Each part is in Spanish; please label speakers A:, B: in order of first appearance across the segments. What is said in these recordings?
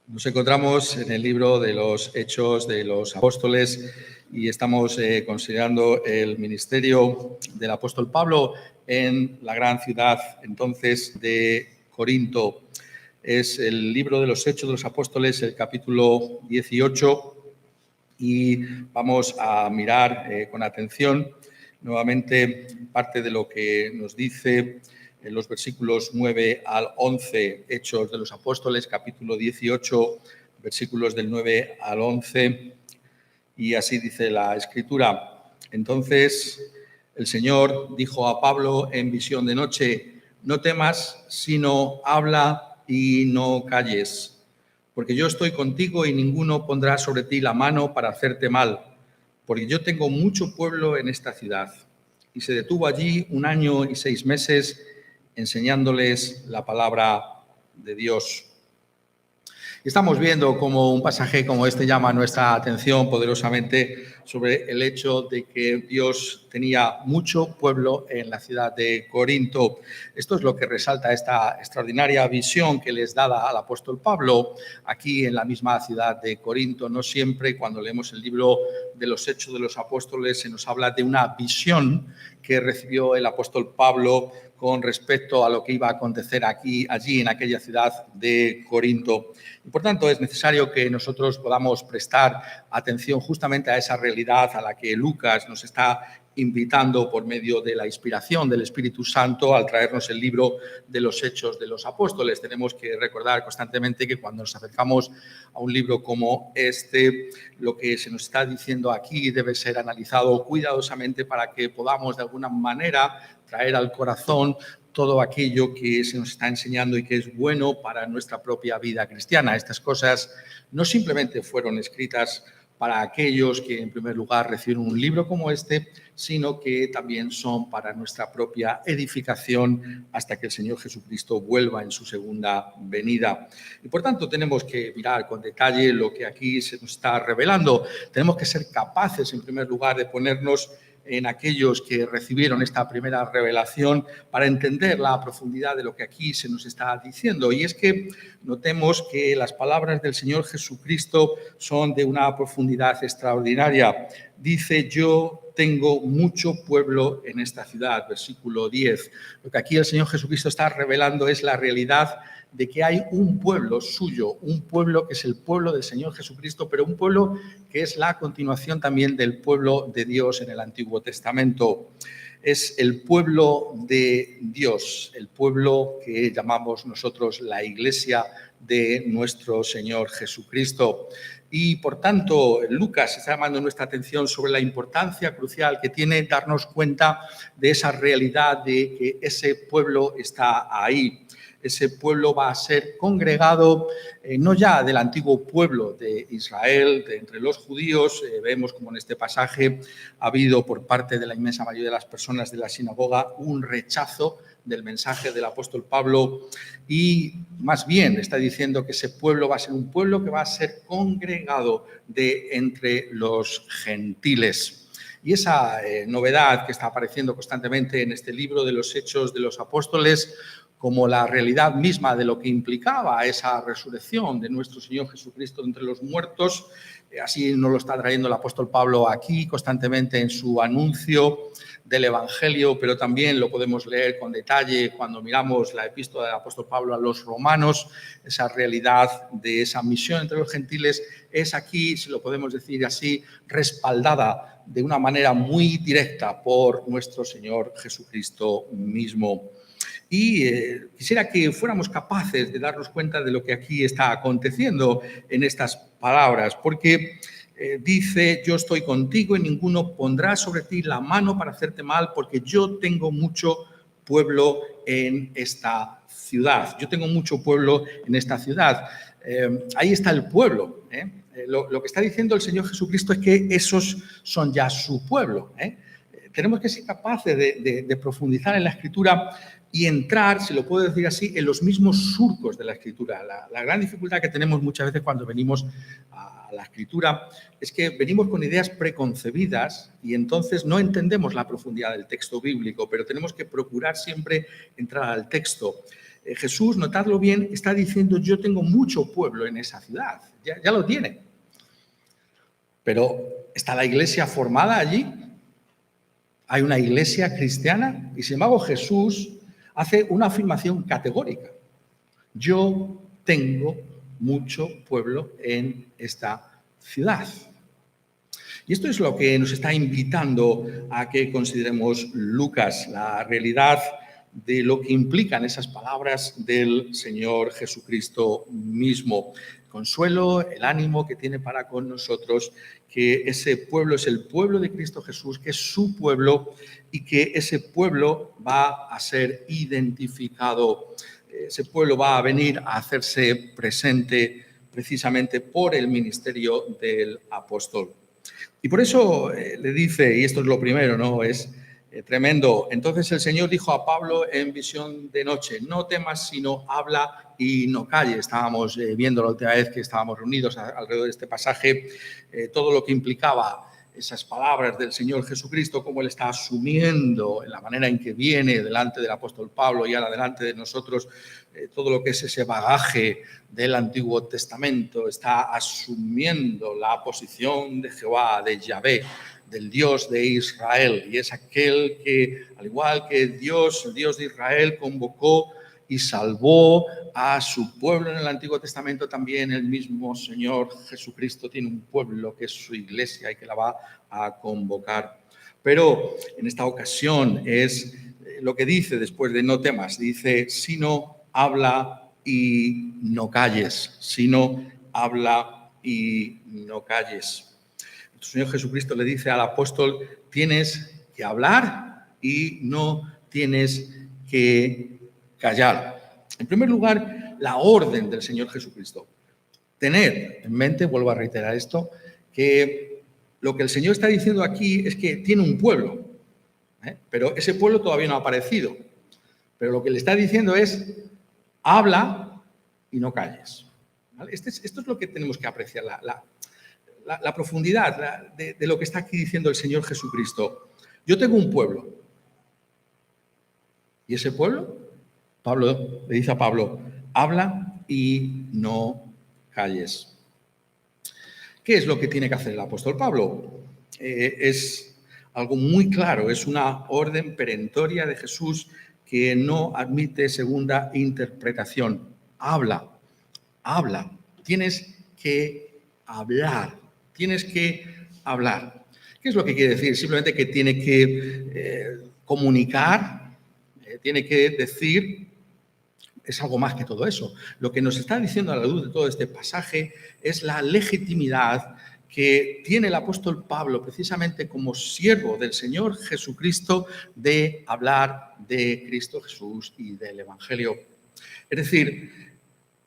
A: Nos encontramos en el libro de los Hechos de los Apóstoles y estamos considerando el ministerio del apóstol Pablo en la gran ciudad entonces de Corinto. Es el libro de los Hechos de los Apóstoles, el capítulo 18, y vamos a mirar con atención nuevamente parte de lo que nos dice en los versículos 9 al 11, Hechos de los Apóstoles, capítulo 18, versículos del 9 al 11, y así dice la Escritura. Entonces el Señor dijo a Pablo en visión de noche: no temas, sino habla y no calles, porque yo estoy contigo y ninguno pondrá sobre ti la mano para hacerte mal, porque yo tengo mucho pueblo en esta ciudad. Y se detuvo allí 1 año y 6 meses, enseñándoles la palabra de Dios. Estamos viendo cómo un pasaje como este llama nuestra atención poderosamente sobre el hecho de que Dios tenía mucho pueblo en la ciudad de Corinto. Esto es lo que resalta esta extraordinaria visión que les daba al apóstol Pablo aquí en la misma ciudad de Corinto. No siempre cuando leemos el libro de los Hechos de los Apóstoles se nos habla de una visión que recibió el apóstol Pablo con respecto a lo que iba a acontecer allí en aquella ciudad de Corinto. Y por tanto, es necesario que nosotros podamos prestar atención justamente a esa realidad a la que Lucas nos está invitando por medio de la inspiración del Espíritu Santo al traernos el libro de los Hechos de los Apóstoles. Tenemos que recordar constantemente que cuando nos acercamos a un libro como este, lo que se nos está diciendo aquí debe ser analizado cuidadosamente para que podamos de alguna manera traer al corazón todo aquello que se nos está enseñando y que es bueno para nuestra propia vida cristiana. Estas cosas no simplemente fueron escritas para aquellos que en primer lugar reciben un libro como este, sino que también son para nuestra propia edificación hasta que el Señor Jesucristo vuelva en su segunda venida. Y por tanto tenemos que mirar con detalle lo que aquí se nos está revelando. Tenemos que ser capaces en primer lugar de ponernos en aquellos que recibieron esta primera revelación para entender la profundidad de lo que aquí se nos está diciendo. Y es que notemos que las palabras del Señor Jesucristo son de una profundidad extraordinaria. Dice: yo tengo mucho pueblo en esta ciudad, versículo 10. Lo que aquí el Señor Jesucristo está revelando es la realidad de que hay un pueblo suyo, un pueblo que es el pueblo del Señor Jesucristo, pero un pueblo que es la continuación también del pueblo de Dios en el Antiguo Testamento. Es el pueblo de Dios, el pueblo que llamamos nosotros la Iglesia de nuestro Señor Jesucristo. Y por tanto, Lucas está llamando nuestra atención sobre la importancia crucial que tiene darnos cuenta de esa realidad de que ese pueblo está ahí. Ese pueblo va a ser congregado no ya del antiguo pueblo de Israel, de entre los judíos. Vemos como en este pasaje ha habido por parte de la inmensa mayoría de las personas de la sinagoga un rechazo del mensaje del apóstol Pablo, y más bien está diciendo que ese pueblo va a ser un pueblo que va a ser congregado de entre los gentiles. Y esa novedad que está apareciendo constantemente en este libro de los Hechos de los Apóstoles, como la realidad misma de lo que implicaba esa resurrección de nuestro Señor Jesucristo entre los muertos, así nos lo está trayendo el apóstol Pablo aquí constantemente en su anuncio del Evangelio, pero también lo podemos leer con detalle cuando miramos la epístola del apóstol Pablo a los romanos. Esa realidad de esa misión entre los gentiles es aquí, si lo podemos decir así, respaldada de una manera muy directa por nuestro Señor Jesucristo mismo. Y quisiera que fuéramos capaces de darnos cuenta de lo que aquí está aconteciendo en estas palabras, porque dice: yo estoy contigo y ninguno pondrá sobre ti la mano para hacerte mal, porque yo tengo mucho pueblo en esta ciudad. Yo tengo mucho pueblo en esta ciudad. Ahí está el pueblo. Lo que está diciendo el Señor Jesucristo es que esos son ya su pueblo. Tenemos que ser capaces de profundizar en la Escritura y entrar, si lo puedo decir así, en los mismos surcos de la Escritura. La gran dificultad que tenemos muchas veces cuando venimos a la Escritura es que venimos con ideas preconcebidas y entonces no entendemos la profundidad del texto bíblico, pero tenemos que procurar siempre entrar al texto. Jesús, notadlo bien, está diciendo: yo tengo mucho pueblo en esa ciudad. Ya lo tiene. Pero ¿está la iglesia formada allí? ¿Hay una iglesia cristiana? Y sin embargo Jesús hace una afirmación categórica: yo tengo mucho pueblo en esta ciudad. Y esto es lo que nos está invitando a que consideremos Lucas, la realidad de lo que implican esas palabras del Señor Jesucristo mismo. Consuelo, el ánimo que tiene para con nosotros, que ese pueblo es el pueblo de Cristo Jesús, que es su pueblo y que ese pueblo va a ser identificado. Ese pueblo va a venir a hacerse presente precisamente por el ministerio del apóstol. Y por eso le dice, y esto es lo primero, ¿no? Es tremendo. Entonces el Señor dijo a Pablo en visión de noche: no temas, sino habla y no calles. Estábamos viendo la última vez que estábamos reunidos alrededor de este pasaje todo lo que implicaba esas palabras del Señor Jesucristo, cómo Él está asumiendo en la manera en que viene delante del apóstol Pablo y ahora delante de nosotros todo lo que es ese bagaje del Antiguo Testamento. Está asumiendo la posición de Jehová, de Yahvé, del Dios de Israel, y es aquel que, al igual que Dios, el Dios de Israel, convocó y salvó a su pueblo en el Antiguo Testamento, también el mismo Señor Jesucristo tiene un pueblo que es su iglesia y que la va a convocar. Pero en esta ocasión es lo que dice después de no temas, dice: sino habla y no calles, sino habla y no calles. El Señor Jesucristo le dice al apóstol: tienes que hablar y no tienes que callar. En primer lugar, la orden del Señor Jesucristo. Tener en mente, vuelvo a reiterar esto, que lo que el Señor está diciendo aquí es que tiene un pueblo, pero ese pueblo todavía no ha aparecido. Pero lo que le está diciendo es: habla y no calles. ¿Vale? Esto es lo que tenemos que apreciar, la profundidad de lo que está aquí diciendo el Señor Jesucristo. Yo tengo un pueblo. ¿Y ese pueblo? Pablo le dice a Pablo: habla y no calles. ¿Qué es lo que tiene que hacer el apóstol Pablo? Es algo muy claro, es una orden perentoria de Jesús que no admite segunda interpretación. Habla, habla. Tienes que hablar, tienes que hablar. ¿Qué es lo que quiere decir? Simplemente que tiene que comunicar, tiene que decir. Es algo más que todo eso. Lo que nos está diciendo a la luz de todo este pasaje es la legitimidad que tiene el apóstol Pablo, precisamente como siervo del Señor Jesucristo, de hablar de Cristo Jesús y del Evangelio. Es decir,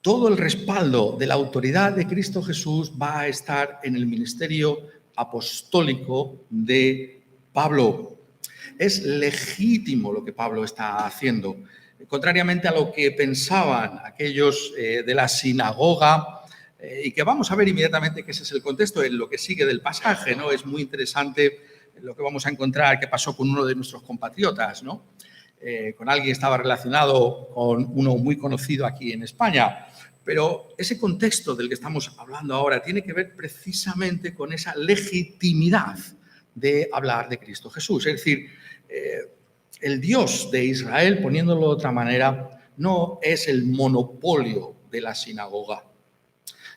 A: todo el respaldo de la autoridad de Cristo Jesús va a estar en el ministerio apostólico de Pablo. Es legítimo lo que Pablo está haciendo. Contrariamente a lo que pensaban aquellos de la sinagoga, y que vamos a ver inmediatamente que ese es el contexto en lo que sigue del pasaje, ¿no? Es muy interesante lo que vamos a encontrar que pasó con uno de nuestros compatriotas, ¿no? Con alguien que estaba relacionado con uno muy conocido aquí en España. Pero ese contexto del que estamos hablando ahora tiene que ver precisamente con esa legitimidad de hablar de Cristo Jesús. Es decir, el Dios de Israel, poniéndolo de otra manera, no es el monopolio de la sinagoga.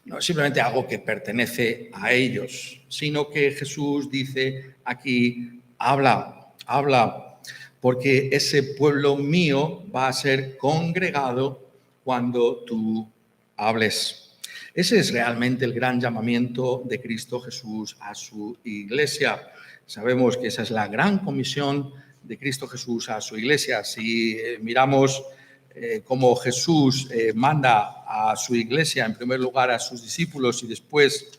A: No es simplemente algo que pertenece a ellos, sino que Jesús dice aquí: habla, habla, porque ese pueblo mío va a ser congregado cuando tú hables. Ese es realmente el gran llamamiento de Cristo Jesús a su iglesia. Sabemos que esa es la gran comisión de Cristo Jesús a su iglesia. Si miramos cómo Jesús manda a su iglesia, en primer lugar a sus discípulos y después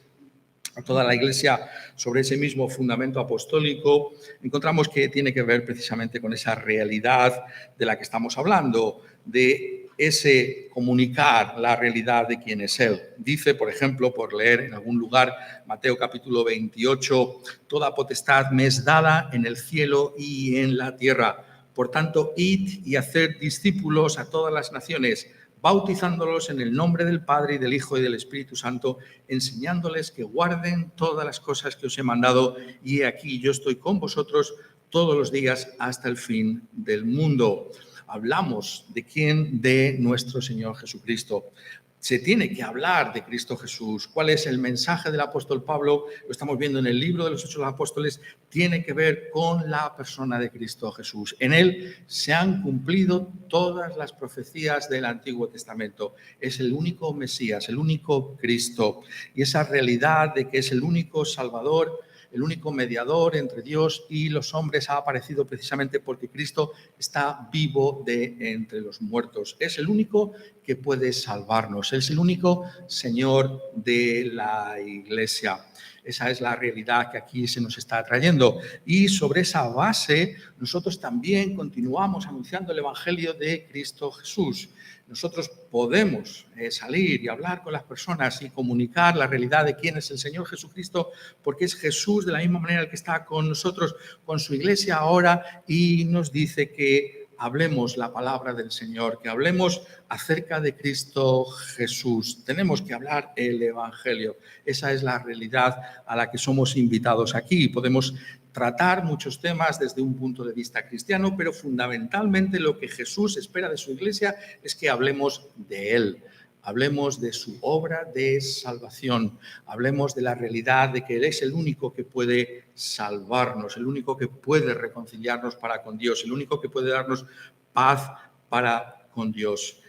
A: a toda la iglesia sobre ese mismo fundamento apostólico, encontramos que tiene que ver precisamente con esa realidad de la que estamos hablando, de ese comunicar la realidad de quién es Él. Dice, por ejemplo, por leer en algún lugar, Mateo capítulo 28, toda potestad me es dada en el cielo y en la tierra. Por tanto, id y haced discípulos a todas las naciones, bautizándolos en el nombre del Padre y del Hijo y del Espíritu Santo, enseñándoles que guarden todas las cosas que os he mandado, y he aquí yo estoy con vosotros todos los días hasta el fin del mundo. Hablamos de quién, de nuestro Señor Jesucristo. Se tiene que hablar de Cristo Jesús. ¿Cuál es el mensaje del apóstol Pablo? Lo estamos viendo en el libro de los Hechos de los Apóstoles. Tiene que ver con la persona de Cristo Jesús. En él se han cumplido todas las profecías del Antiguo Testamento. Es el único Mesías, el único Cristo. Y esa realidad de que es el único Salvador, el único mediador entre Dios y los hombres, ha aparecido precisamente porque Cristo está vivo de entre los muertos. Es el único que puede salvarnos. Es el único Señor de la Iglesia. Esa es la realidad que aquí se nos está trayendo. Y sobre esa base, nosotros también continuamos anunciando el Evangelio de Cristo Jesús. Nosotros podemos salir y hablar con las personas y comunicar la realidad de quién es el Señor Jesucristo, porque es Jesús de la misma manera el que está con nosotros, con su iglesia ahora, y nos dice que hablemos la palabra del Señor, que hablemos acerca de Cristo Jesús. Tenemos que hablar el Evangelio. Esa es la realidad a la que somos invitados aquí. Podemos tratar muchos temas desde un punto de vista cristiano, pero fundamentalmente lo que Jesús espera de su iglesia es que hablemos de Él. Hablemos de su obra de salvación, hablemos de la realidad de que Él es el único que puede salvarnos, el único que puede reconciliarnos para con Dios, el único que puede darnos paz para con Dios.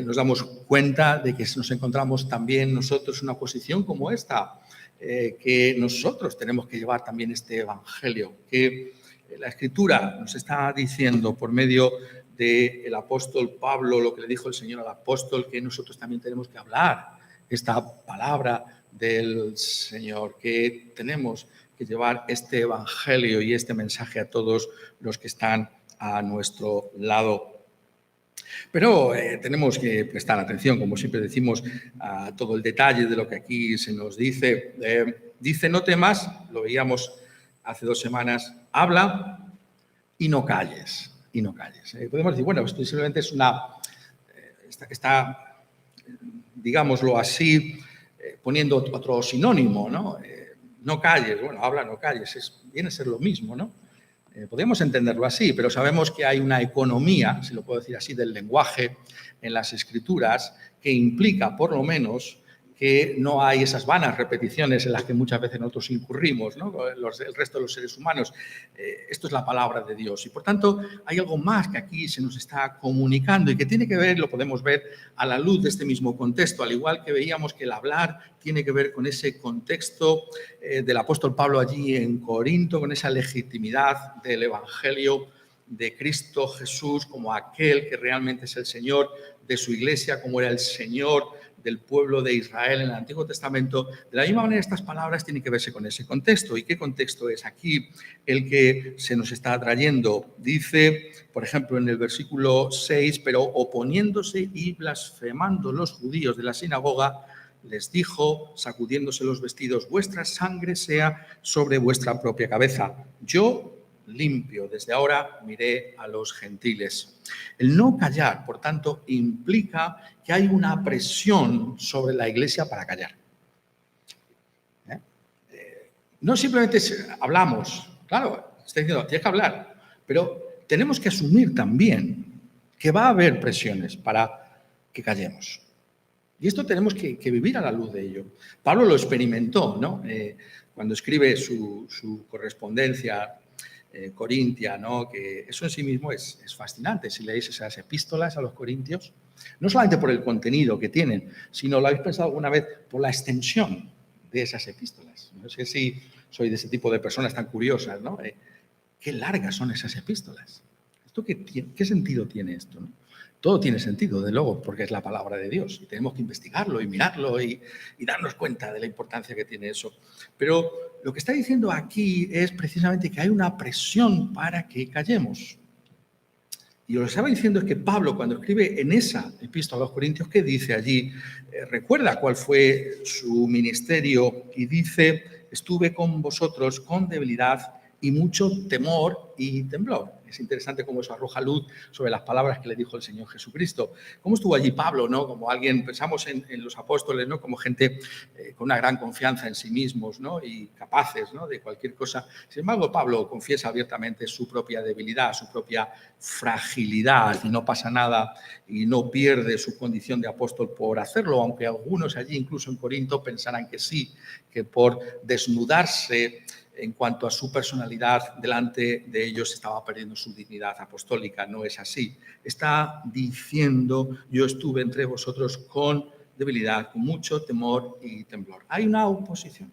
A: Nos damos cuenta de que nos encontramos también nosotros en una posición como esta, que nosotros tenemos que llevar también este Evangelio, que la Escritura nos está diciendo por medio del apóstol Pablo, lo que le dijo el Señor al apóstol, que nosotros también tenemos que hablar esta palabra del Señor, que tenemos que llevar este Evangelio y este mensaje a todos los que están a nuestro lado. Pero tenemos que prestar atención, como siempre decimos, a todo el detalle de lo que aquí se nos dice. Dice, no temas, lo veíamos hace 2 semanas, habla y no calles. Y no calles. Podemos decir, bueno, esto simplemente es está, digámoslo así, poniendo otro sinónimo, ¿no? No calles, bueno, habla, no calles, viene a ser lo mismo, ¿no? Podemos entenderlo así, pero sabemos que hay una economía, si lo puedo decir así, del lenguaje en las Escrituras que implica, por lo menos, que no hay esas vanas repeticiones en las que muchas veces nosotros incurrimos, ¿no? El resto de los seres humanos. Esto es la palabra de Dios y, por tanto, hay algo más que aquí se nos está comunicando y que tiene que ver, lo podemos ver a la luz de este mismo contexto, al igual que veíamos que el hablar tiene que ver con ese contexto del apóstol Pablo allí en Corinto, con esa legitimidad del Evangelio de Cristo Jesús como aquel que realmente es el Señor de su iglesia, como era el Señor del pueblo de Israel en el Antiguo Testamento. De la misma manera, estas palabras tienen que verse con ese contexto. ¿Y qué contexto es aquí el que se nos está trayendo? Dice, por ejemplo, en el versículo 6, pero oponiéndose y blasfemando los judíos de la sinagoga, les dijo, sacudiéndose los vestidos, vuestra sangre sea sobre vuestra propia cabeza. Yo limpio, desde ahora miré a los gentiles. El no callar, por tanto, implica que hay una presión sobre la iglesia para callar. No simplemente hablamos, claro, está diciendo, tienes que hablar, pero tenemos que asumir también que va a haber presiones para que callemos. Y esto tenemos que vivir a la luz de ello. Pablo lo experimentó, ¿no? Cuando escribe su correspondencia corintia, ¿no? Que eso en sí mismo es fascinante. Si leéis esas epístolas a los corintios, no solamente por el contenido que tienen, sino, ¿lo habéis pensado alguna vez?, por la extensión de esas epístolas. No sé si soy de ese tipo de personas tan curiosas, ¿no? Qué largas son esas epístolas. ¿Qué sentido tiene esto, no? Todo tiene sentido, de luego, porque es la palabra de Dios. Y tenemos que investigarlo y mirarlo y darnos cuenta de la importancia que tiene eso. Pero lo que está diciendo aquí es precisamente que hay una presión para que callemos. Y lo que estaba diciendo es que Pablo, cuando escribe en esa epístola a los Corintios, ¿qué dice allí? Recuerda cuál fue su ministerio y dice, estuve con vosotros con debilidad y mucho temor y temblor. Es interesante cómo eso arroja luz sobre las palabras que le dijo el Señor Jesucristo. ¿Cómo estuvo allí Pablo, ¿no? Como alguien, pensamos en los apóstoles, ¿no? Como gente con una gran confianza en sí mismos, ¿no? Y capaces, ¿no? De cualquier cosa. Sin embargo, Pablo confiesa abiertamente su propia debilidad, su propia fragilidad, y no pasa nada y no pierde su condición de apóstol por hacerlo, aunque algunos allí, incluso en Corinto, pensaran que sí, que por desnudarse en cuanto a su personalidad delante de ellos estaba perdiendo su dignidad apostólica. No es así. Está diciendo: yo estuve entre vosotros con debilidad, con mucho temor y temblor. Hay una oposición.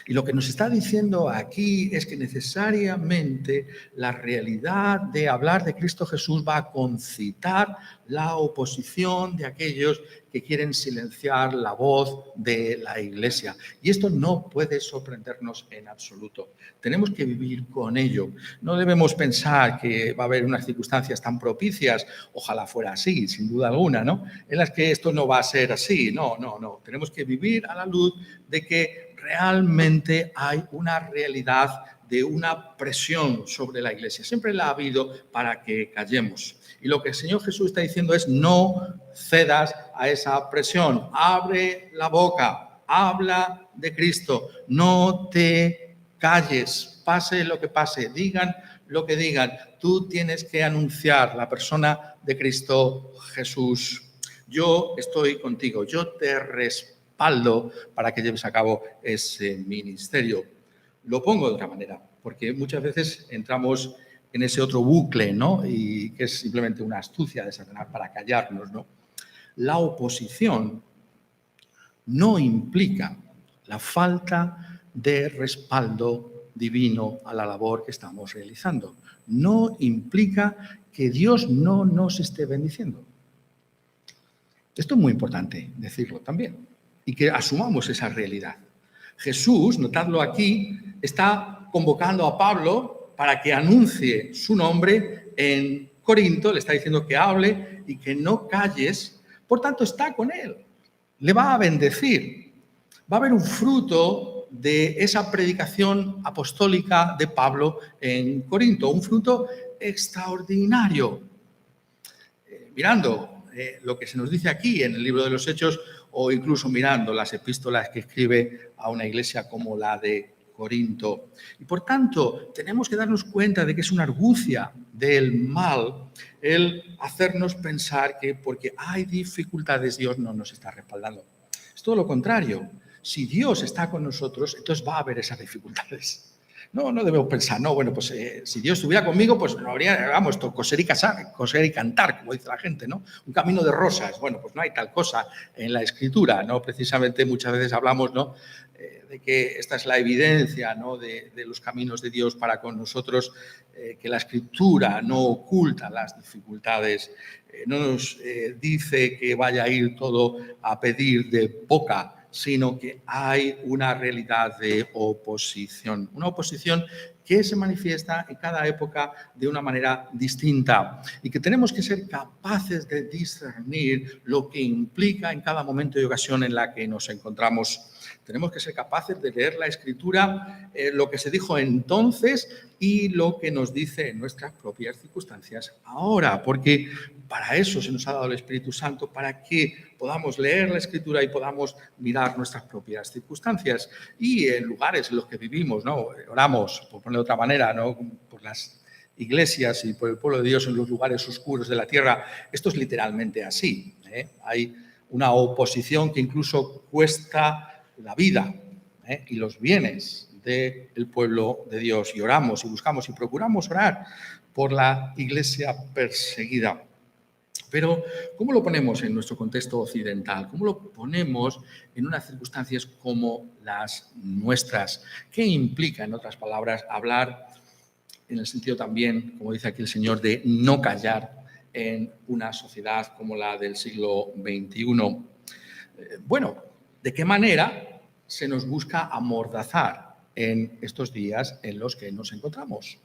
A: Y lo que nos está diciendo aquí es que necesariamente la realidad de hablar de Cristo Jesús va a concitar la oposición de aquellos que quieren silenciar la voz de la Iglesia. Y esto no puede sorprendernos en absoluto. Tenemos que vivir con ello. No debemos pensar que va a haber unas circunstancias tan propicias, ojalá fuera así, sin duda alguna, ¿no? En las que esto no va a ser así. No. Tenemos que vivir a la luz de que realmente hay una realidad de una presión sobre la Iglesia. Siempre la ha habido para que callemos. Y lo que el Señor Jesús está diciendo es: no cedas a esa presión. Abre la boca, habla de Cristo, no te calles, pase lo que pase, digan lo que digan. Tú tienes que anunciar la persona de Cristo Jesús. Yo estoy contigo, yo te respaldo para que lleves a cabo ese ministerio. Lo pongo de otra manera, porque muchas veces entramos en ese otro bucle, ¿no? Y que es simplemente una astucia de Satanás para callarnos, ¿no? La oposición no implica la falta de respaldo divino a la labor que estamos realizando. No implica que Dios no nos esté bendiciendo. Esto es muy importante decirlo también, y que asumamos esa realidad. Jesús, notadlo aquí, está convocando a Pablo para que anuncie su nombre en Corinto, le está diciendo que hable y que no calles, por tanto está con él, le va a bendecir. Va a haber un fruto de esa predicación apostólica de Pablo en Corinto, un fruto extraordinario. Mirando lo que se nos dice aquí en el libro de los Hechos, o incluso mirando las epístolas que escribe a una iglesia como la de Corinto. Y por tanto, tenemos que darnos cuenta de que es una argucia del mal el hacernos pensar que porque hay dificultades Dios no nos está respaldando. Es todo lo contrario. Si Dios está con nosotros, entonces va a haber esas dificultades. No debemos pensar, bueno, pues si Dios estuviera conmigo, pues no habría, vamos, coser y cantar, como dice la gente, ¿no? Un camino de rosas. Bueno, pues no hay tal cosa en la Escritura, ¿no? Precisamente muchas veces hablamos, ¿no? De que esta es la evidencia, ¿no? de los caminos de Dios para con nosotros, que la Escritura no oculta las dificultades, no nos dice que vaya a ir todo a pedir de boca, sino que hay una realidad de oposición. Una oposición que se manifiesta en cada época de una manera distinta y que tenemos que ser capaces de discernir lo que implica en cada momento y ocasión en la que nos encontramos. Tenemos que ser capaces de leer la Escritura, lo que se dijo entonces y lo que nos dice en nuestras propias circunstancias ahora, porque para eso se nos ha dado el Espíritu Santo, para que podamos leer la Escritura y podamos mirar nuestras propias circunstancias. Y en lugares en los que vivimos, ¿no? Oramos, por ponerlo de otra manera, ¿no? Por las iglesias y por el pueblo de Dios en los lugares oscuros de la tierra. Esto es literalmente así, ¿eh? Hay una oposición que incluso cuesta la vida, y los bienes del pueblo de Dios. Y oramos y buscamos y procuramos orar por la iglesia perseguida. Pero, ¿cómo lo ponemos en nuestro contexto occidental? ¿Cómo lo ponemos en unas circunstancias como las nuestras? ¿Qué implica, en otras palabras, hablar en el sentido también, como dice aquí el Señor, de no callar en una sociedad como la del siglo XXI? Bueno, ¿de qué manera se nos busca amordazar en estos días en los que nos encontramos?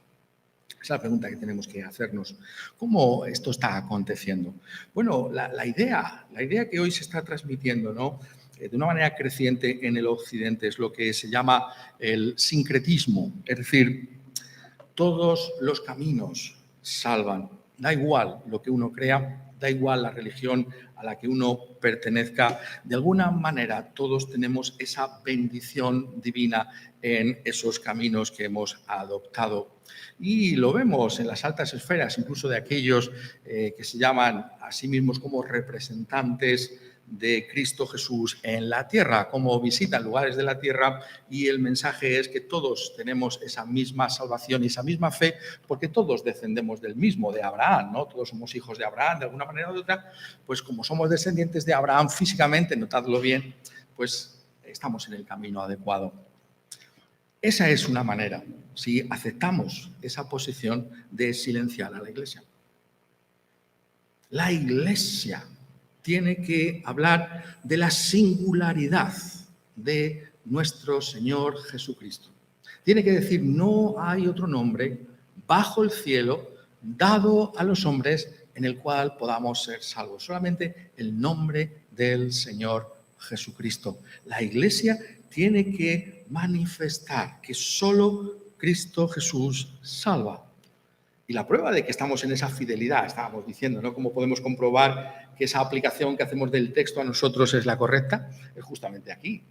A: Esa es la pregunta que tenemos que hacernos. ¿Cómo esto está aconteciendo? Bueno, la idea que hoy se está transmitiendo, ¿no? De una manera creciente en el occidente es lo que se llama el sincretismo, es decir, todos los caminos salvan. Da igual lo que uno crea, da igual la religión a la que uno pertenezca. De alguna manera todos tenemos esa bendición divina en esos caminos que hemos adoptado. Y lo vemos en las altas esferas, incluso de aquellos que se llaman a sí mismos como representantes de Cristo Jesús en la tierra, como visitan lugares de la tierra, y el mensaje es que todos tenemos esa misma salvación y esa misma fe, porque todos descendemos del mismo, de Abraham, ¿no? Todos somos hijos de Abraham, de alguna manera o de otra, pues como somos descendientes de Abraham físicamente, notadlo bien, pues estamos en el camino adecuado. Esa es una manera, si aceptamos esa posición, de silenciar a la Iglesia. La Iglesia tiene que hablar de la singularidad de nuestro Señor Jesucristo. Tiene que decir, no hay otro nombre bajo el cielo dado a los hombres en el cual podamos ser salvos. Solamente el nombre del Señor Jesucristo. La Iglesia tiene que manifestar que solo Cristo Jesús salva. Y la prueba de que estamos en esa fidelidad, estábamos diciendo, ¿no? ¿Cómo podemos comprobar que esa aplicación que hacemos del texto a nosotros es la correcta? Es justamente aquí.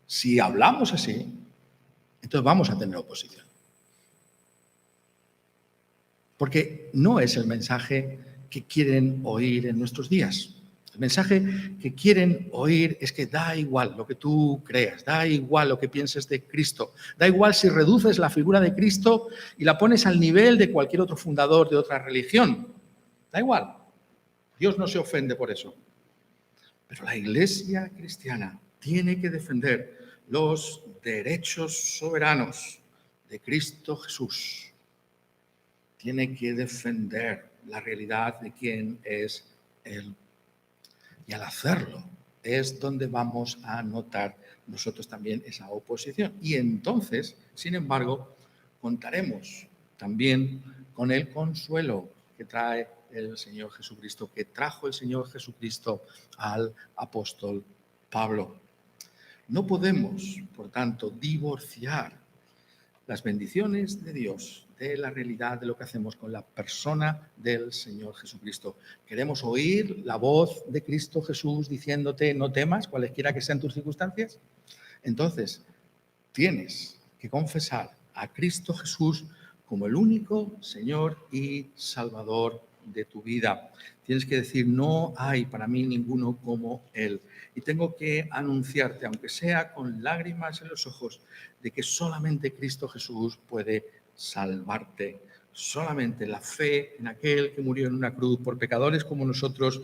A: Si hablamos así, entonces vamos a tener oposición. Porque no es el mensaje que quieren oír en nuestros días. El mensaje que quieren oír es que da igual lo que tú creas, da igual lo que pienses de Cristo, da igual si reduces la figura de Cristo y la pones al nivel de cualquier otro fundador de otra religión. Da igual. Dios no se ofende por eso. Pero la Iglesia cristiana tiene que defender los derechos soberanos de Cristo Jesús. Tiene que defender la realidad de quién es Él. Y al hacerlo es donde vamos a notar nosotros también esa oposición. Y entonces, sin embargo, contaremos también con el consuelo que trae el Señor Jesucristo, que trajo el Señor Jesucristo al apóstol Pablo. No podemos, por tanto, divorciar las bendiciones de Dios de la realidad de lo que hacemos con la persona del Señor Jesucristo. Queremos oír la voz de Cristo Jesús diciéndote no temas, cualesquiera que sean tus circunstancias. Entonces, tienes que confesar a Cristo Jesús como el único Señor y Salvador de tu vida. Tienes que decir, no hay para mí ninguno como Él. Y tengo que anunciarte, aunque sea con lágrimas en los ojos, de que solamente Cristo Jesús puede salvarte. Solamente la fe en aquel que murió en una cruz por pecadores como nosotros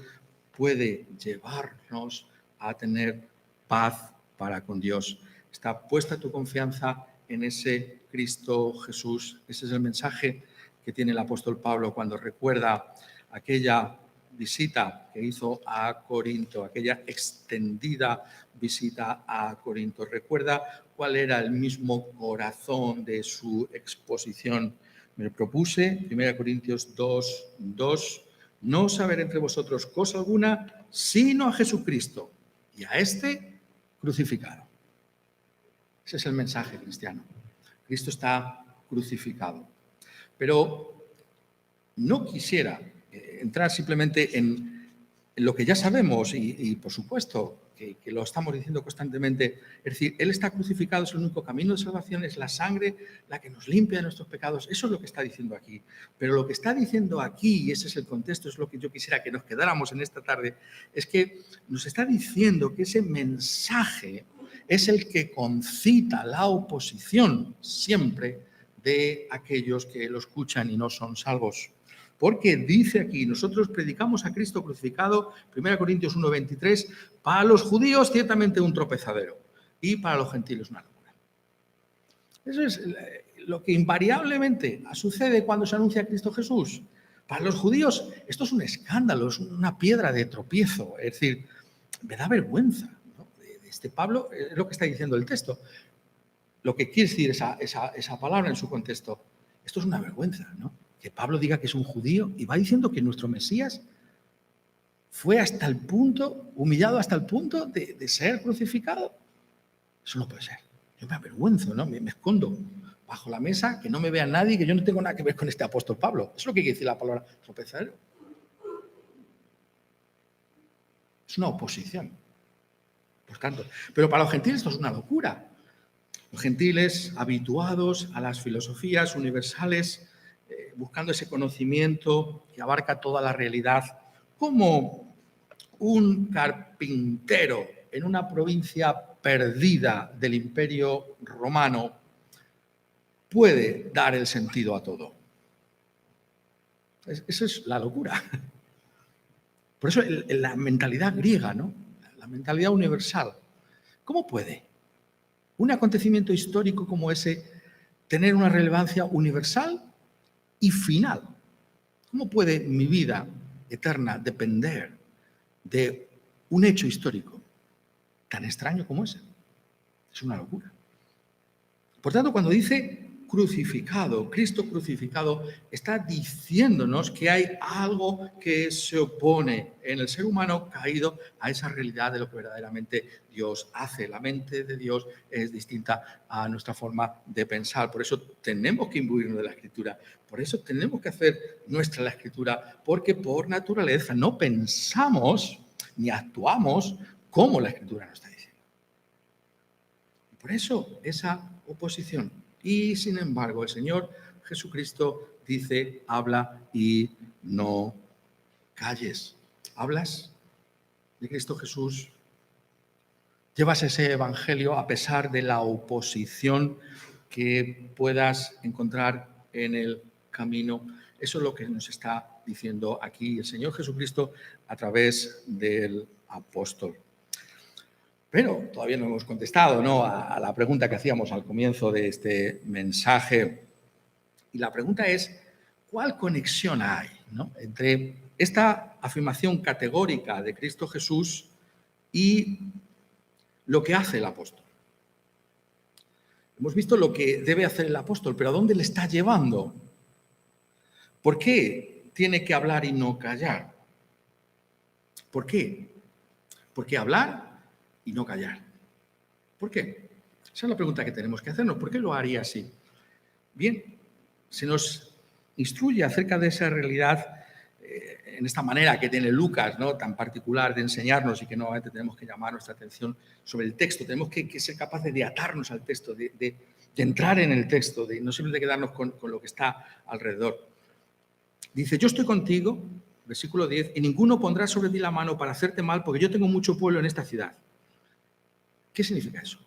A: puede llevarnos a tener paz para con Dios. Está puesta tu confianza en ese Cristo Jesús. Ese es el mensaje que tiene el apóstol Pablo cuando recuerda aquella visita que hizo a Corinto, aquella extendida visita a Corinto. Recuerda cuál era el mismo corazón de su exposición. Me propuse, 1 Corintios 2:2, no saber entre vosotros cosa alguna, sino a Jesucristo y a este crucificado. Ese es el mensaje cristiano. Cristo está crucificado. Pero no quisiera entrar simplemente en lo que ya sabemos y por supuesto, que lo estamos diciendo constantemente. Es decir, Él está crucificado, es el único camino de salvación, es la sangre la que nos limpia de nuestros pecados. Eso es lo que está diciendo aquí. Pero lo que está diciendo aquí, y ese es el contexto, es lo que yo quisiera que nos quedáramos en esta tarde, es que nos está diciendo que ese mensaje es el que concita la oposición siempre de aquellos que lo escuchan y no son salvos. Porque dice aquí, nosotros predicamos a Cristo crucificado, 1 Corintios 1:23, para los judíos ciertamente un tropezadero y para los gentiles una locura. Eso es lo que invariablemente sucede cuando se anuncia a Cristo Jesús. Para los judíos esto es un escándalo, es una piedra de tropiezo. Es decir, me da vergüenza, ¿no? Este Pablo es lo que está diciendo el texto. Lo que quiere decir esa palabra en su contexto. Esto es una vergüenza, ¿no? Que Pablo diga que es un judío y va diciendo que nuestro Mesías fue hasta el punto, humillado hasta el punto de ser crucificado. Eso no puede ser. Yo me avergüenzo, ¿no? Me escondo bajo la mesa, que no me vea nadie, que yo no tengo nada que ver con este apóstol Pablo. Eso es lo que quiere decir la palabra tropezadero. Es una oposición. Por tanto, pero para los gentiles esto es una locura. Los gentiles habituados a las filosofías universales, buscando ese conocimiento que abarca toda la realidad, como un carpintero en una provincia perdida del Imperio Romano puede dar el sentido a todo. Eso es la locura. Por eso la mentalidad griega, ¿no? La mentalidad universal. ¿Cómo puede un acontecimiento histórico como ese tener una relevancia universal y final? ¿Cómo puede mi vida eterna depender de un hecho histórico tan extraño como ese? Es una locura. Por tanto, cuando dice crucificado, Cristo crucificado, está diciéndonos que hay algo que se opone en el ser humano caído a esa realidad de lo que verdaderamente Dios hace. La mente de Dios es distinta a nuestra forma de pensar. Por eso tenemos que imbuirnos de la Escritura. Por eso tenemos que hacer nuestra la Escritura, porque por naturaleza no pensamos ni actuamos como la Escritura nos está diciendo. Por eso esa oposición. Y sin embargo, el Señor Jesucristo dice, habla y no calles. ¿Hablas de Cristo Jesús? ¿Llevas ese evangelio a pesar de la oposición que puedas encontrar en el camino? Eso es lo que nos está diciendo aquí el Señor Jesucristo a través del apóstol. Pero todavía no hemos contestado, ¿no?, a la pregunta que hacíamos al comienzo de este mensaje. Y la pregunta es, ¿cuál conexión hay, ¿no?, entre esta afirmación categórica de Cristo Jesús y lo que hace el apóstol? Hemos visto lo que debe hacer el apóstol, pero ¿a dónde le está llevando? ¿Por qué tiene que hablar y no callar? ¿Por qué? ¿Por qué hablar y no callar? ¿Por qué? Esa es la pregunta que tenemos que hacernos. ¿Por qué lo haría así? Bien, se nos instruye acerca de esa realidad en esta manera que tiene Lucas, ¿no?, tan particular de enseñarnos, y que nuevamente tenemos que llamar nuestra atención sobre el texto. Tenemos que ser capaces de atarnos al texto, de entrar en el texto, de no simplemente quedarnos con lo que está alrededor. Dice, yo estoy contigo, versículo 10, y ninguno pondrá sobre ti la mano para hacerte mal, porque yo tengo mucho pueblo en esta ciudad. ¿Qué significa eso?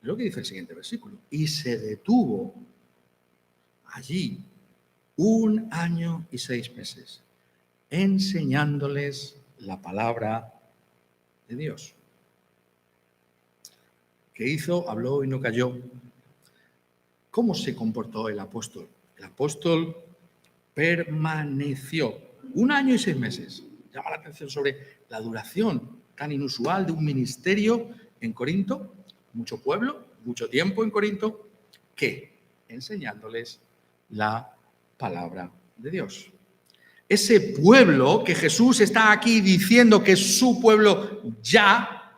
A: Es lo que dice el siguiente versículo. Y se detuvo allí 1 año y 6 meses, enseñándoles la palabra de Dios. ¿Qué hizo? Habló y no calló. ¿Cómo se comportó el apóstol? El apóstol permaneció 1 año y 6 meses. Llama la atención sobre la duración tan inusual de un ministerio en Corinto, mucho pueblo, mucho tiempo en Corinto, que enseñándoles la palabra de Dios. Ese pueblo que Jesús está aquí diciendo que es su pueblo ya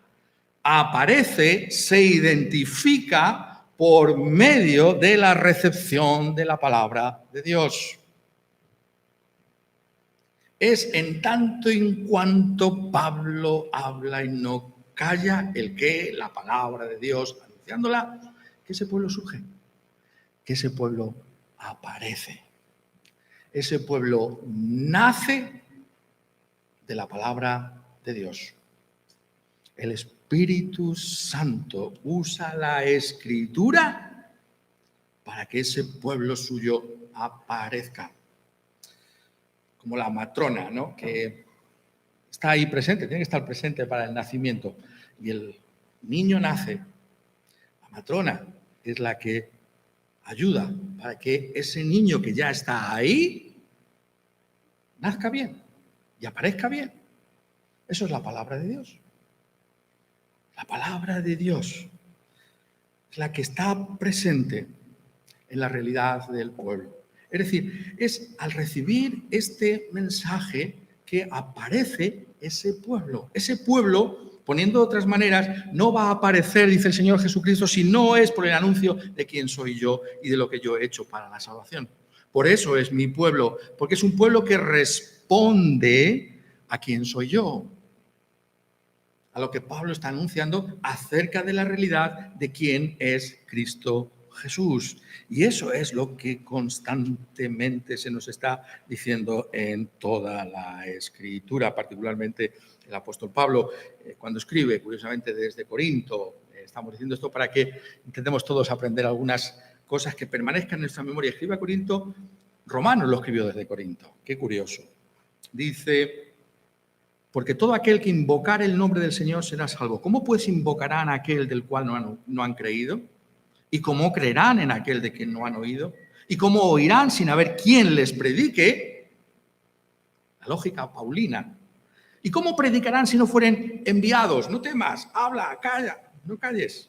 A: aparece, se identifica por medio de la recepción de la palabra de Dios. Es en tanto en cuanto Pablo habla y no calla el que la palabra de Dios, anunciándola, que ese pueblo surge, que ese pueblo aparece. Ese pueblo nace de la palabra de Dios. El Espíritu Santo usa la Escritura para que ese pueblo suyo aparezca. Como la matrona, ¿no?, que está ahí presente, tiene que estar presente para el nacimiento. Y el niño nace. La matrona es la que ayuda para que ese niño que ya está ahí nazca bien y aparezca bien. Eso es la palabra de Dios. La palabra de Dios es la que está presente en la realidad del pueblo. Es decir, es al recibir este mensaje que aparece ese pueblo Poniendo de otras maneras, no va a aparecer, dice el Señor Jesucristo, si no es por el anuncio de quién soy yo y de lo que yo he hecho para la salvación. Por eso es mi pueblo, porque es un pueblo que responde a quién soy yo, a lo que Pablo está anunciando acerca de la realidad de quién es Cristo Jesús. Y eso es lo que constantemente se nos está diciendo en toda la Escritura, particularmente el apóstol Pablo, cuando escribe, curiosamente, desde Corinto. Estamos diciendo esto para que intentemos todos aprender algunas cosas que permanezcan en nuestra memoria. Escribe a Corinto, Romanos lo escribió desde Corinto. Qué curioso. Dice: porque todo aquel que invocar el nombre del Señor será salvo. ¿Cómo pues invocarán a aquel del cual no han creído? ¿Y cómo creerán en aquel de quien no han oído? ¿Y cómo oirán sin haber quien les predique? La lógica paulina. ¿Y cómo predicarán si no fueren enviados? No temas, habla, calla, no calles.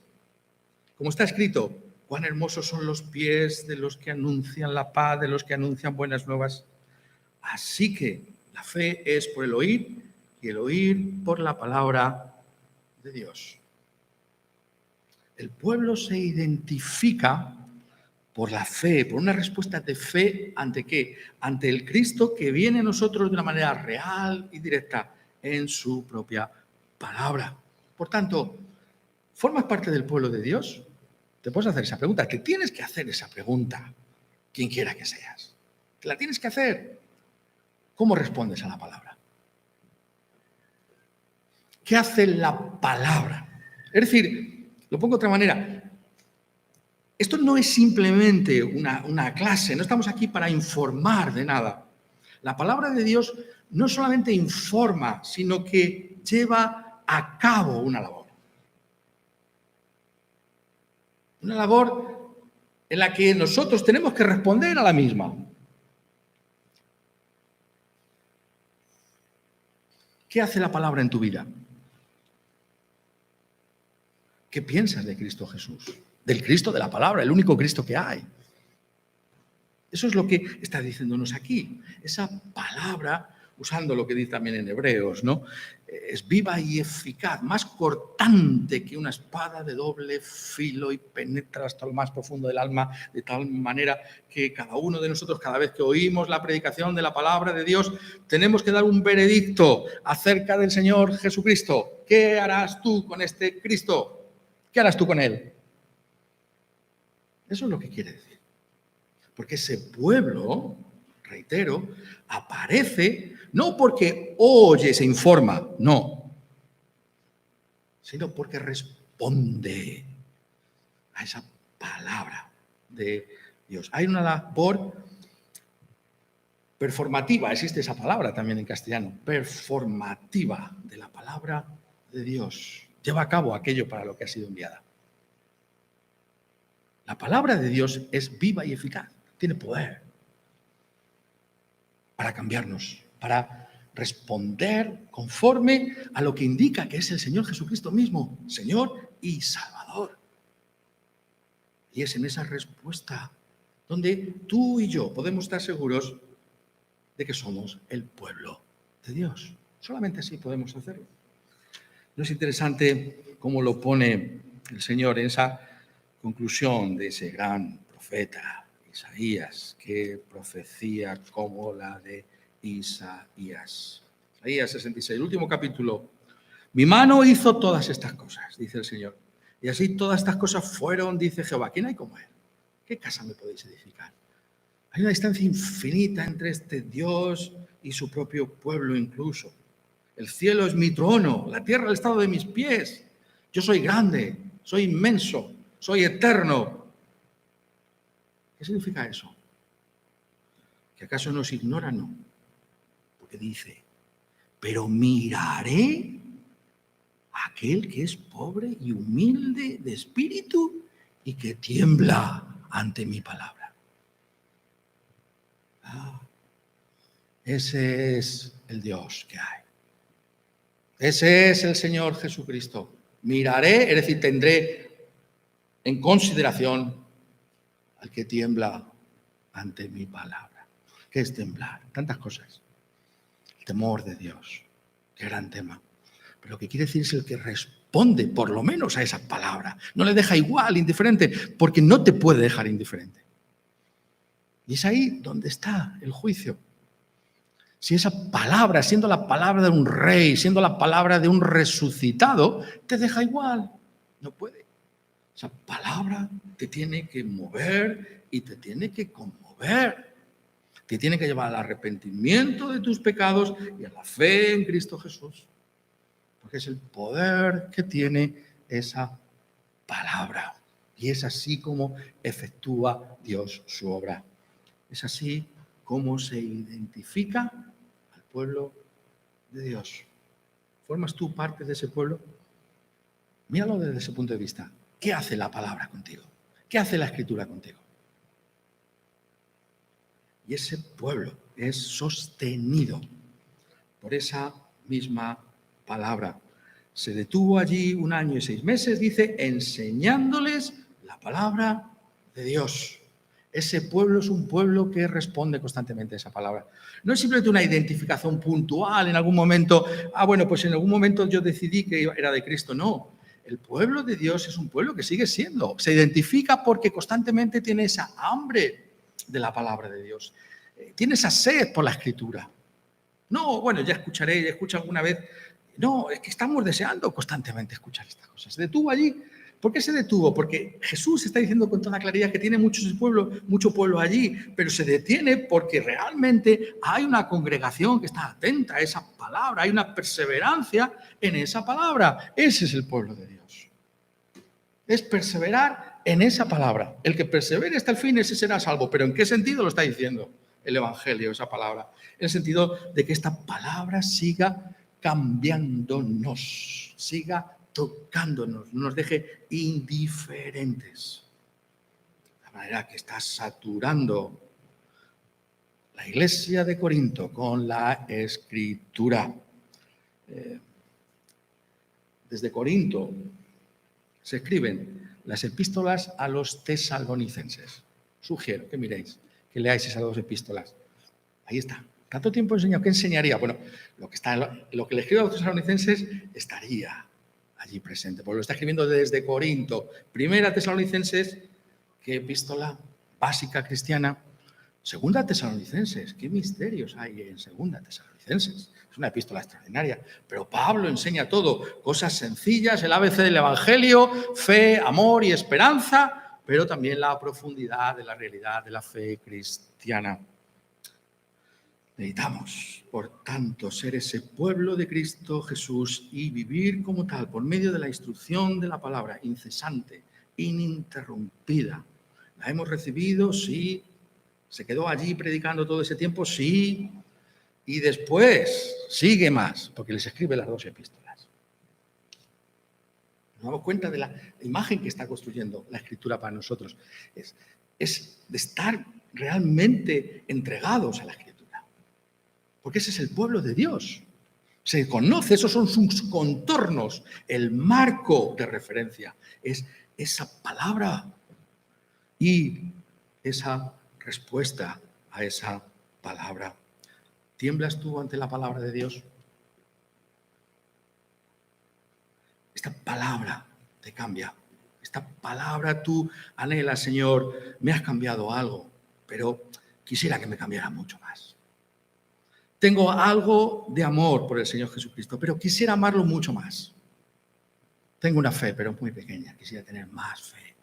A: Como está escrito, cuán hermosos son los pies de los que anuncian la paz, de los que anuncian buenas nuevas. Así que la fe es por el oír y el oír por la palabra de Dios. El pueblo se identifica por la fe, por una respuesta de fe ¿ante qué? Ante el Cristo que viene a nosotros de una manera real y directa en su propia palabra. Por tanto, ¿formas parte del pueblo de Dios? Te puedes hacer esa pregunta, te tienes que hacer esa pregunta, quien quiera que seas. Te la tienes que hacer. ¿Cómo respondes a la palabra? ¿Qué hace la palabra? Es decir, lo pongo de otra manera, esto no es simplemente una clase, no estamos aquí para informar de nada. La palabra de Dios no solamente informa, sino que lleva a cabo una labor. Una labor en la que nosotros tenemos que responder a la misma. ¿Qué hace la palabra en tu vida? ¿Qué piensas de Cristo Jesús? Del Cristo de la palabra, el único Cristo que hay. Eso es lo que está diciéndonos aquí. Esa palabra, usando lo que dice también en Hebreos, ¿no? Es viva y eficaz, más cortante que una espada de doble filo y penetra hasta lo más profundo del alma, de tal manera que cada uno de nosotros, cada vez que oímos la predicación de la palabra de Dios, tenemos que dar un veredicto acerca del Señor Jesucristo. ¿Qué harás tú con este Cristo? ¿Qué harás tú con él? Eso es lo que quiere decir. Porque ese pueblo, reitero, aparece no porque oye, se informa, no, sino porque responde a esa palabra de Dios. Hay una labor performativa, existe esa palabra también en castellano, performativa de la palabra de Dios. Lleva a cabo aquello para lo que ha sido enviada. La palabra de Dios es viva y eficaz, tiene poder para cambiarnos, para responder conforme a lo que indica que es el Señor Jesucristo mismo, Señor y Salvador. Y es en esa respuesta donde tú y yo podemos estar seguros de que somos el pueblo de Dios. Solamente así podemos hacerlo. ¿No es interesante cómo lo pone el Señor en esa conclusión de ese gran profeta, Isaías? Qué profecía como la de Isaías. Isaías 66, el último capítulo. Mi mano hizo todas estas cosas, dice el Señor. Y así todas estas cosas fueron, dice Jehová. ¿Quién hay como él? ¿Qué casa me podéis edificar? Hay una distancia infinita entre este Dios y su propio pueblo incluso. El cielo es mi trono, la tierra el estado de mis pies. Yo soy grande, soy inmenso, soy eterno. ¿Qué significa eso? ¿Que acaso nos ignora? No. Porque dice, pero miraré a aquel que es pobre y humilde de espíritu y que tiembla ante mi palabra. Ese es el Dios que hay. Ese es el Señor Jesucristo. Miraré, es decir, tendré en consideración al que tiembla ante mi palabra. ¿Qué es temblar? Tantas cosas. El temor de Dios. Qué gran tema. Pero lo que quiere decir es el que responde por lo menos a esa palabra. No le deja igual, indiferente, porque no te puede dejar indiferente. Y es ahí donde está el juicio. Si esa palabra, siendo la palabra de un rey, siendo la palabra de un resucitado, te deja igual, no puede. Esa palabra te tiene que mover y te tiene que conmover. Te tiene que llevar al arrepentimiento de tus pecados y a la fe en Cristo Jesús. Porque es el poder que tiene esa palabra. Y es así como efectúa Dios su obra. Es así como se identifica al pueblo de Dios. ¿Formas tú parte de ese pueblo? Míralo desde ese punto de vista. ¿Qué hace la palabra contigo? ¿Qué hace la Escritura contigo? Y ese pueblo es sostenido por esa misma palabra. Se detuvo allí 1 año y 6 meses, dice, enseñándoles la palabra de Dios. Ese pueblo es un pueblo que responde constantemente a esa palabra. No es simplemente una identificación puntual en algún momento. Bueno, pues en algún momento yo decidí que era de Cristo. No, el pueblo de Dios es un pueblo que sigue siendo. Se identifica porque constantemente tiene esa hambre de la palabra de Dios. Tiene esa sed por la Escritura. No, bueno, ya escucho alguna vez. No, es que estamos deseando constantemente escuchar estas cosas. Se detuvo allí. ¿Por qué se detuvo? Porque Jesús está diciendo con toda claridad que tiene mucho pueblo allí, pero se detiene porque realmente hay una congregación que está atenta a esa palabra, hay una perseverancia en esa palabra. Ese es el pueblo de Dios. Es perseverar en esa palabra. El que persevere hasta el fin, ese será salvo. ¿Pero en qué sentido lo está diciendo el Evangelio, esa palabra? En el sentido de que esta palabra siga cambiándonos, siga tocándonos, no nos deje indiferentes. De manera que está saturando la iglesia de Corinto con la Escritura. Desde Corinto se escriben las epístolas a los tesalonicenses. Sugiero que miréis, que leáis esas 2 epístolas. Ahí está. ¿Tanto tiempo enseñado? ¿Qué enseñaría? Bueno, lo que le escribe a los tesalonicenses estaría allí presente, porque lo está escribiendo desde Corinto. Primera Tesalonicenses, ¿qué epístola básica cristiana? Segunda Tesalonicenses, ¿qué misterios hay en Segunda Tesalonicenses? Es una epístola extraordinaria, pero Pablo enseña todo, cosas sencillas, el ABC del Evangelio, fe, amor y esperanza, pero también la profundidad de la realidad de la fe cristiana. Necesitamos, por tanto, ser ese pueblo de Cristo Jesús y vivir como tal, por medio de la instrucción de la palabra, incesante, ininterrumpida. La hemos recibido, sí. ¿Se quedó allí predicando todo ese tiempo? Sí. Y después sigue más, porque les escribe las 2 epístolas. Nos damos cuenta de la imagen que está construyendo la Escritura para nosotros. Es de estar realmente entregados a la Escritura. Porque ese es el pueblo de Dios. Se conoce, esos son sus contornos. El marco de referencia es esa palabra y esa respuesta a esa palabra. ¿Tiemblas tú ante la palabra de Dios? Esta palabra te cambia. Esta palabra tú anhelas, Señor, me has cambiado algo, pero quisiera que me cambiara mucho más. Tengo algo de amor por el Señor Jesucristo, pero quisiera amarlo mucho más. Tengo una fe, pero muy pequeña. Quisiera tener más fe,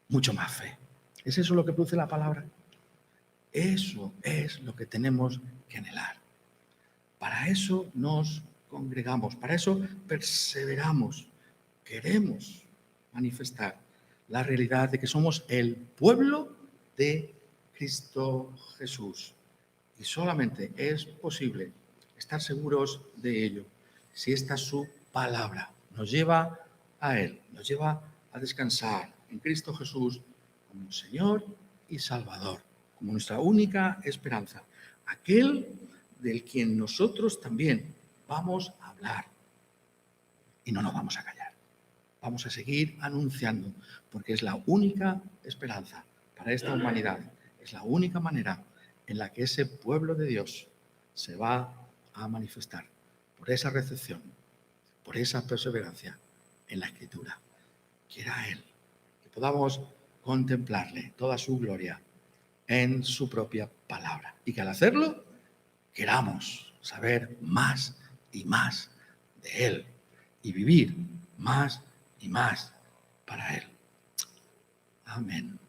A: mucho más fe. ¿Es eso lo que produce la palabra? Eso es lo que tenemos que anhelar. Para eso nos congregamos, para eso perseveramos. Queremos manifestar la realidad de que somos el pueblo de Cristo Jesús. Y solamente es posible estar seguros de ello si esta es su palabra. Nos lleva a Él, nos lleva a descansar en Cristo Jesús como Señor y Salvador, como nuestra única esperanza. Aquel del quien nosotros también vamos a hablar. Y no nos vamos a callar. Vamos a seguir anunciando, porque es la única esperanza para esta humanidad. Es la única manera en la que ese pueblo de Dios se va a manifestar por esa recepción por esa perseverancia en la Escritura. Quiera Él que podamos contemplarle toda su gloria en su propia palabra. Y que al hacerlo queramos saber más y más de Él y vivir más y más para Él. Amén.